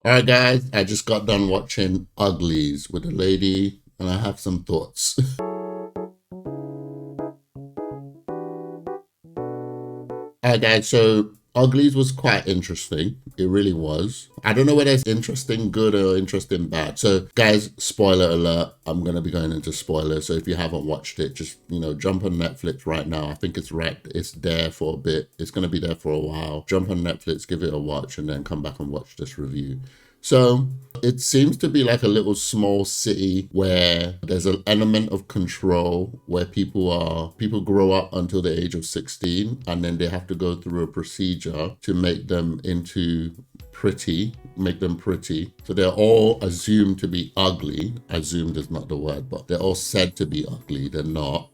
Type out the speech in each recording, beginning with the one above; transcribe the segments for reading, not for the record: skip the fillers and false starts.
All right, guys, I just got done watching Uglies with a lady, and I have some thoughts. All right, guys, so Uglies was quite interesting. It really was. I don't know whether it's interesting good or interesting bad. So, guys, spoiler alert. I'm going to be going into spoilers. So, if you haven't watched it, just, jump on Netflix right now. I think it's there for a bit. It's going to be there for a while. Jump on Netflix, give it a watch, and then come back and watch this review. So it seems to be like a little small city where there's an element of control where people grow up until the age of 16 and then they have to go through a procedure to make them make them pretty. So they're all assumed to be ugly. Assumed is not the word, but they're all said to be ugly. They're not.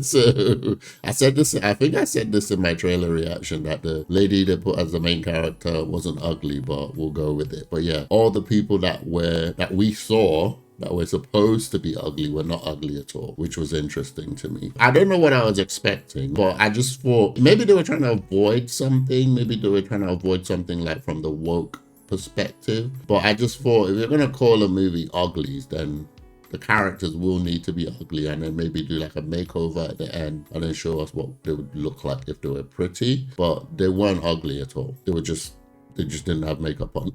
So I think I said this in my trailer reaction that the lady they put as the main character wasn't ugly, but we'll go with it. But yeah, all the people that we saw that were supposed to be ugly were not ugly at all, which was interesting to me. I don't know what I was expecting, but I just thought maybe they were trying to avoid something. Maybe they were trying to avoid something like from the woke perspective. But I just thought if you're going to call a movie Uglies, then the characters will need to be ugly and then maybe do like a makeover at the end and then show us what they would look like if they were pretty. But they weren't ugly at all. They just didn't have makeup on.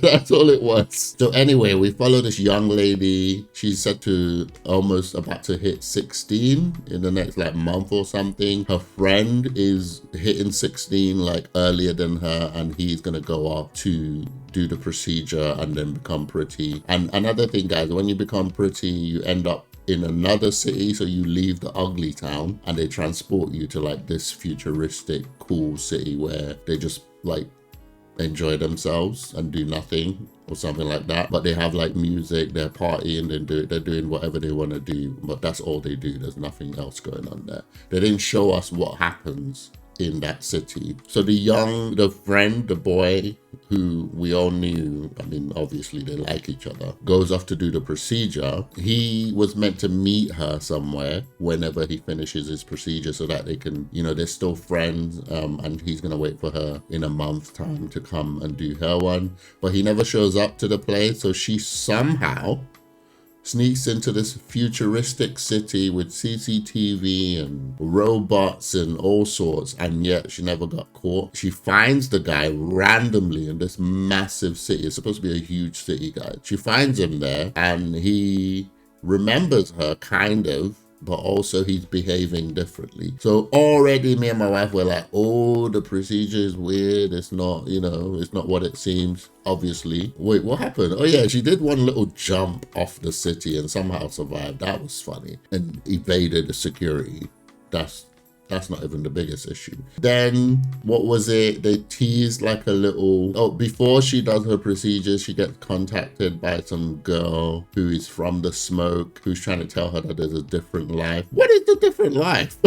That's all it was. So anyway, we follow this young lady. She's said to almost about to hit 16 in the next like month or something. Her friend is hitting 16 like earlier than her, and he's gonna go off to do the procedure and then become pretty. And another thing, guys, when you become pretty, you end up in another city. So you leave the ugly town and they transport you to like this futuristic cool city where they just like enjoy themselves and do nothing or something like that. But they have like music, they're partying, they're doing whatever they want to do, but that's all they do. There's nothing else going on there. They didn't show us what happens in that city. So the boy who we all knew, I mean, obviously they like each other, goes off to do the procedure. He was meant to meet her somewhere whenever he finishes his procedure so that they can, they're still friends, and he's gonna wait for her in a month's time to come and do her one. But he never shows up to the place, so she somehow sneaks into this futuristic city with CCTV and robots and all sorts, and yet she never got caught. She finds the guy randomly in this massive city. It's supposed to be a huge city, guys. She finds him there, and he remembers her, kind of, but also he's behaving differently. So already me and my wife were like, oh, the procedure is weird. It's not, it's not what it seems, obviously. Wait, what happened? Oh yeah, she did one little jump off the city and somehow survived. That was funny. And evaded the security. That's not even the biggest issue. Then, what was it? They teased like a little... Oh, before she does her procedure, she gets contacted by some girl who is from the smoke, who's trying to tell her that there's a different life. What is the different life?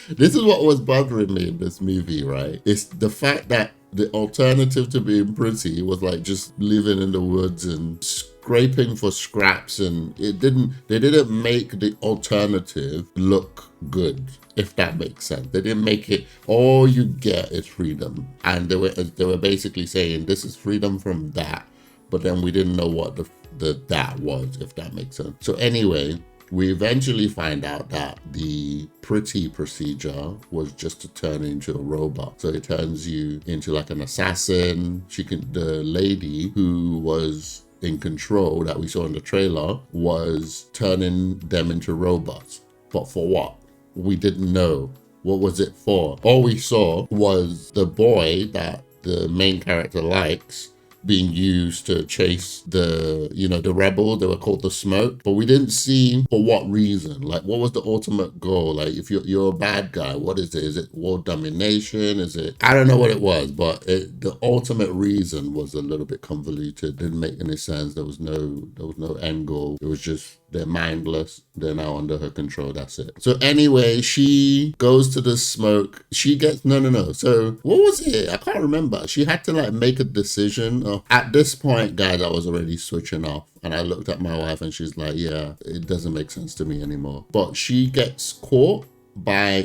This is what was bothering me in this movie, right? It's the fact that the alternative to being pretty was like just living in the woods and scraping for scraps, and they didn't make the alternative look good, if that makes sense. They didn't make it all you get is freedom, and they were basically saying this is freedom from that, but then we didn't know what the that was, if that makes sense. So anyway, we eventually find out that the pretty procedure was just to turn into a robot. So it turns you into like an assassin. The lady who was in control that we saw in the trailer was turning them into robots. But for what? We didn't know. What was it for? All we saw was the boy that the main character likes being used to chase the rebel. They were called the Smoke, but we didn't see for what reason. Like, what was the ultimate goal? Like, if you're a bad guy, what is it? Is it world domination? Is it, I don't know what it was, but the ultimate reason was a little bit convoluted. Didn't make any sense. There was no end goal. It was just, they're mindless. They're now under her control. That's it. So anyway, she goes to the Smoke. She gets, no. So what was it? I can't remember. She had to like make a decision. At this point, guys, I was already switching off. And I looked at my wife and she's like, yeah, it doesn't make sense to me anymore. But she gets caught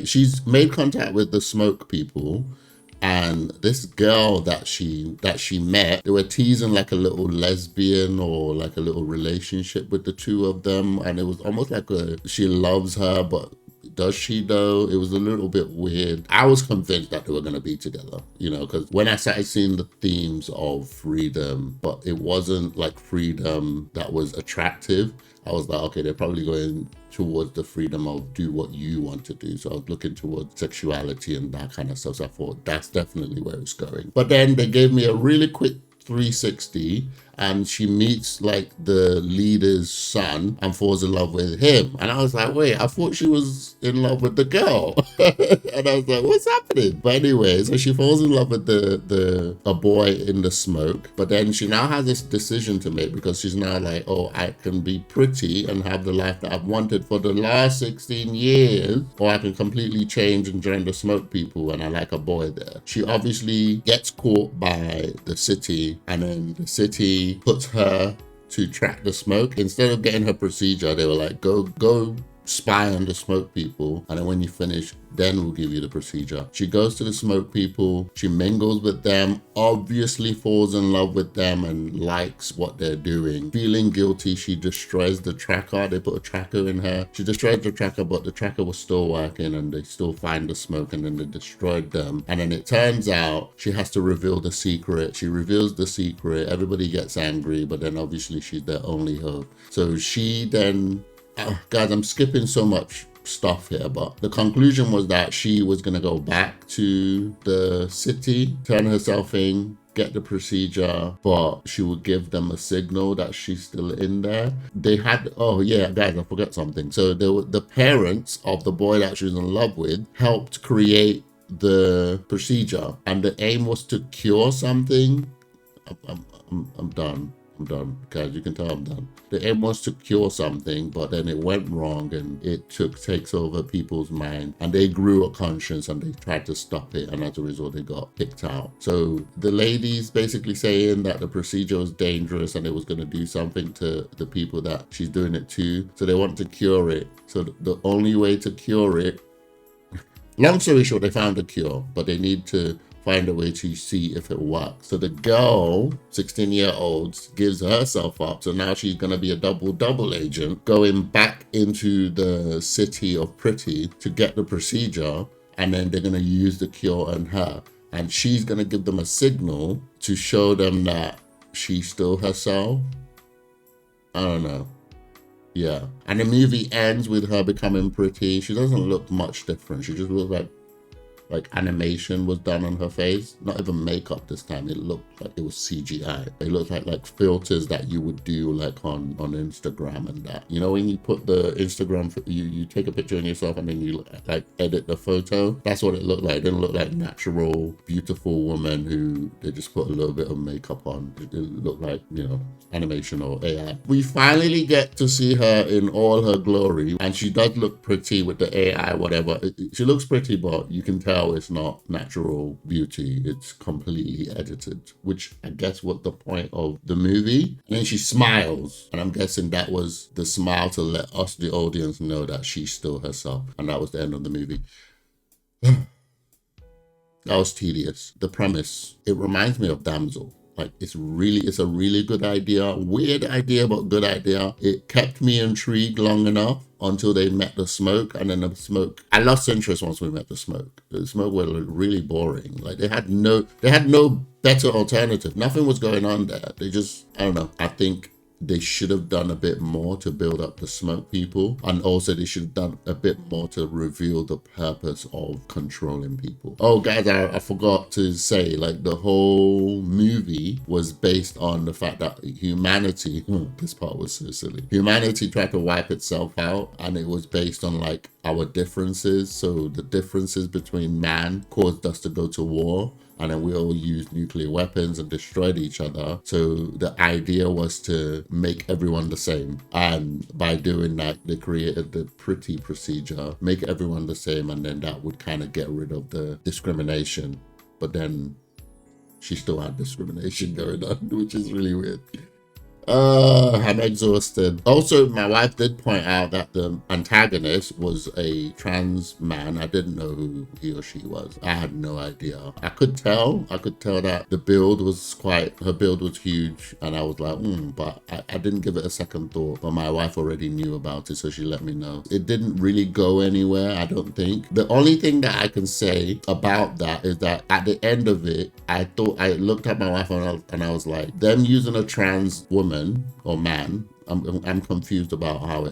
she's made contact with the Smoke people. And this girl that she met, they were teasing like a little lesbian or like a little relationship with the two of them, and it was almost like she loves her, but does she though? It was a little bit weird. I was convinced that they were going to be together, you know, because when I started seeing the themes of freedom, but it wasn't like freedom that was attractive, I was like, okay, they're probably going towards the freedom of do what you want to do. So I was looking towards sexuality and that kind of stuff. So I thought that's definitely where it's going. But then they gave me a really quick 360, and she meets like the leader's son and falls in love with him. And I was like, wait, I thought she was in love with the girl. And I was like, what's happening? But anyway, so she falls in love with a boy in the smoke. But then she now has this decision to make, because she's now like, oh, I can be pretty and have the life that I've wanted for the last 16 years, or I can completely change and join the smoke people, and I like a boy there. She obviously gets caught by the city, and then the city puts her to track the smoke. Instead of getting her procedure, they were like, go spy on the smoke people, and then when you finish, then we'll give you the procedure. She goes to the smoke people, she mingles with them, obviously falls in love with them and likes what they're doing. Feeling guilty, she destroys the tracker. They put a tracker in her. She destroyed the tracker, but the tracker was still working, and they still find the smoke, and then they destroyed them. And then it turns out she has to reveal the secret. She reveals the secret, everybody gets angry, but then obviously she's their only hope. So she then, guys, I'm skipping so much stuff here, but the conclusion was that she was going to go back to the city, turn herself in, get the procedure, but she would give them a signal that she's still in there. They had, oh yeah, guys, I forgot something. So the parents of the boy that she was in love with helped create the procedure, and the aim was to cure something. I'm done. I'm done, guys. You can tell I'm done. The aim was to cure something, but then it went wrong, and it takes over people's mind, and they grew a conscience, and they tried to stop it, and as a result, they got kicked out. So the lady's basically saying that the procedure was dangerous, and it was going to do something to the people that she's doing it to. So they want to cure it. So the only way to cure it, long story short, they found a cure, but they need to find a way to see if it works. So the girl, 16-year-old, gives herself up. So now she's going to be a double agent, going back into the city of Pretty to get the procedure, and then they're going to use the cure on her. And she's going to give them a signal to show them that she's still herself. I don't know. Yeah. And the movie ends with her becoming Pretty. She doesn't look much different. She just looks like animation was done on her face. Not even makeup this time. It looked like it was CGI. It looked like filters that you would do like on Instagram and that. You know, when you put the Instagram, you take a picture of yourself and then you like edit the photo. That's what it looked like. It didn't look like natural, beautiful woman who they just put a little bit of makeup on. It looked like, you know, animation or AI. We finally get to see her in all her glory, and she does look pretty with the AI, whatever. She looks pretty, but you can tell it's not natural beauty. It's completely edited, which I guess was the point of the movie. And then she smiles, and I'm guessing that was the smile to let us, the audience, know that she's still herself. And that was the end of the movie. That was tedious. The premise, it reminds me of Damsel. Like, it's a really good idea. Weird idea, but good idea. It kept me intrigued long enough until they met the smoke, and then the smoke, I lost interest once we met the smoke. The smoke were really boring. Like, they had no better alternative. Nothing was going on there. They just, I don't know. I think they should have done a bit more to build up the smoke people, and also they should have done a bit more to reveal the purpose of controlling people. Oh guys, I forgot to say, like, the whole movie was based on the fact that humanity, this part was so silly, humanity tried to wipe itself out, and it was based on like our differences. So the differences between man caused us to go to war, and then we all used nuclear weapons and destroyed each other. So the idea was to make everyone the same. And by doing that, they created the Pretty procedure, make everyone the same, and then that would kind of get rid of the discrimination. But then she still had discrimination going on, which is really weird. I'm exhausted. Also, my wife did point out that the antagonist was a trans man. I didn't know who he or she was. I had no idea. I could tell that the build was her build was huge, and I was like, but I didn't give it a second thought. But my wife already knew about it, so she let me know. It didn't really go anywhere, I don't think. The only thing that I can say about that is that at the end of it, I looked at my wife and I was like, them using a trans woman or man, I'm confused about how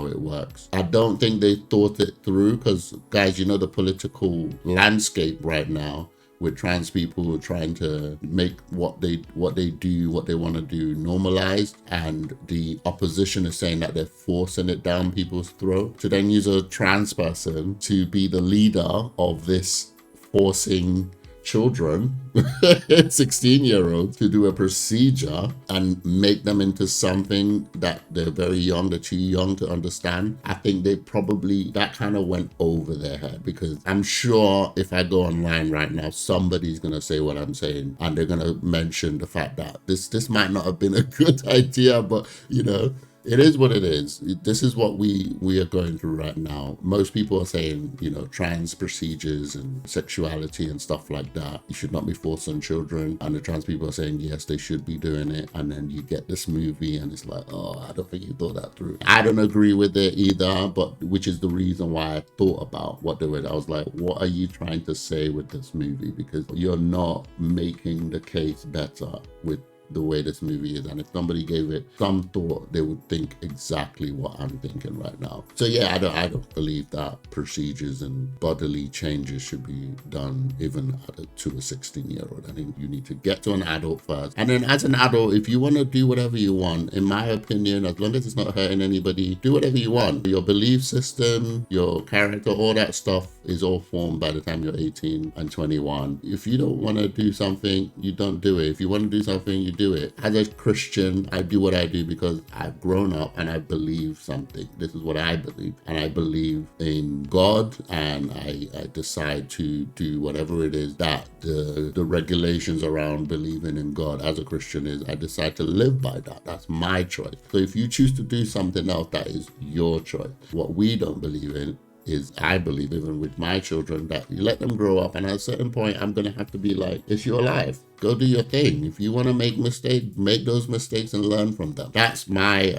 it works. I don't think they thought it through, because guys, you know, the political landscape right now with trans people who are trying to make what they want to do normalized, and the opposition is saying that they're forcing it down people's throat. To then use a trans person to be the leader of this forcing children, 16-year-olds, to do a procedure and make them into something that they're very young, they're too young to understand. I think that kind of went over their head, because I'm sure if I go online right now, somebody's going to say what I'm saying, and they're going to mention the fact that this might not have been a good idea, but you know, it is what it is. This is what we are going through right now. Most people are saying, you know, trans procedures and sexuality and stuff like that, you should not be forced on children. And the trans people are saying, yes, they should be doing it. And then you get this movie and it's like, oh, I don't think you thought that through. I don't agree with it either, but which is the reason why I thought about what they were. I was like, what are you trying to say with this movie? Because you're not making the case better with the way this movie is. And if somebody gave it some thought, they would think exactly what I'm thinking right now. So yeah, I don't believe that procedures and bodily changes should be done even to a 16-year-old. I think you need to get to an adult first, and then as an adult, if you want to do whatever you want, in my opinion, as long as it's not hurting anybody, do whatever you want. Your belief system, your character, all that stuff is all formed by the time you're 18 and 21. If you don't want to do something, you don't do it. If you want to do something, you do it. As a Christian, I do what I do because I've grown up and I believe something. This is what I believe, and I believe in God, and I decide to do whatever it is that the regulations around believing in God as a Christian is. I decide to live by that. That's my choice. So if you choose to do something else, that is your choice. What we don't believe in is, I believe, even with my children, that you let them grow up, and at a certain point I'm gonna have to be like, it's your life, go do your thing. If you want to make mistakes, make those mistakes and learn from them. That's my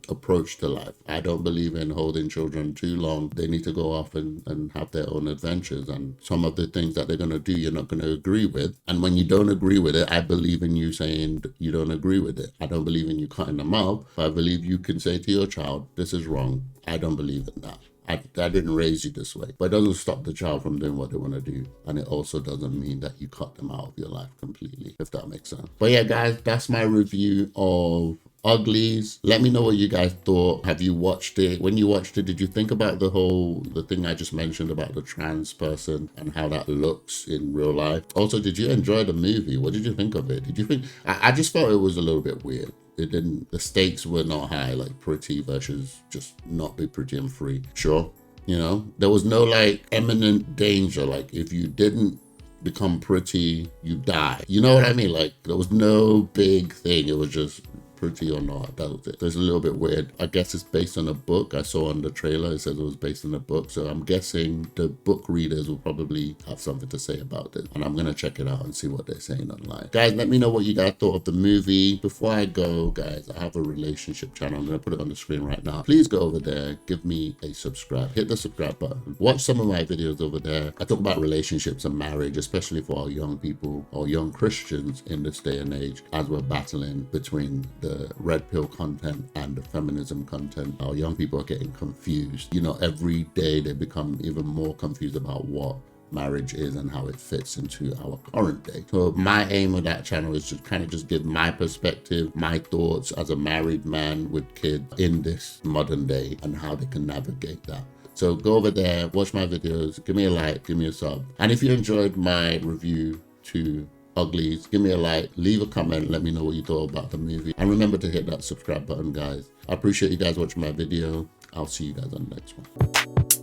approach to life. I don't believe in holding children too long. They need to go off and have their own adventures, and some of the things that they're going to do, you're not going to agree with. And when you don't agree with it, I believe in you saying you don't agree with it. I don't believe in you cutting them out, but I believe you can say to your child, this is wrong. I don't believe in that. I didn't raise you this way. But it doesn't stop the child from doing what they want to do. And it also doesn't mean that you cut them out of your life completely, if that makes sense. But yeah, guys, that's my review of Uglies. Let me know what you guys thought. Have you watched it? When you watched it, did you think about the thing I just mentioned about the trans person and how that looks in real life? Also, did you enjoy the movie? What did you think of it? Did you think, I just felt it was a little bit weird. The stakes were not high, like pretty versus just not be pretty and free. Sure, you know, there was no like imminent danger. Like if you didn't become pretty, you die. You know what I mean? Like there was no big thing. It was just pretty or not, that was it. So it's a little bit weird. I guess it's based on a book. I saw on the trailer it says it was based on a book, so I'm guessing the book readers will probably have something to say about it, and I'm gonna check it out and see what they're saying online. Guys, let me know what you guys thought of the movie. Before I go, guys, I have a relationship channel. I'm gonna put it on the screen right now. Please go over there, give me a subscribe, hit the subscribe button, watch some of my videos over there. I talk about relationships and marriage, especially for our young people or young Christians in this day and age, as we're battling between the red pill content and the feminism content. Our young people are getting confused. You know, every day they become even more confused about what marriage is and how it fits into our current day. So my aim with that channel is to kind of just give my perspective, my thoughts as a married man with kids in this modern day and how they can navigate that. So go over there, watch my videos, give me a like, give me a sub. And if you enjoyed my review to Uglies, give me a like, leave a comment, let me know what you thought about the movie, and remember to hit that subscribe button, guys. I appreciate you guys watching my video. I'll see you guys on the next one.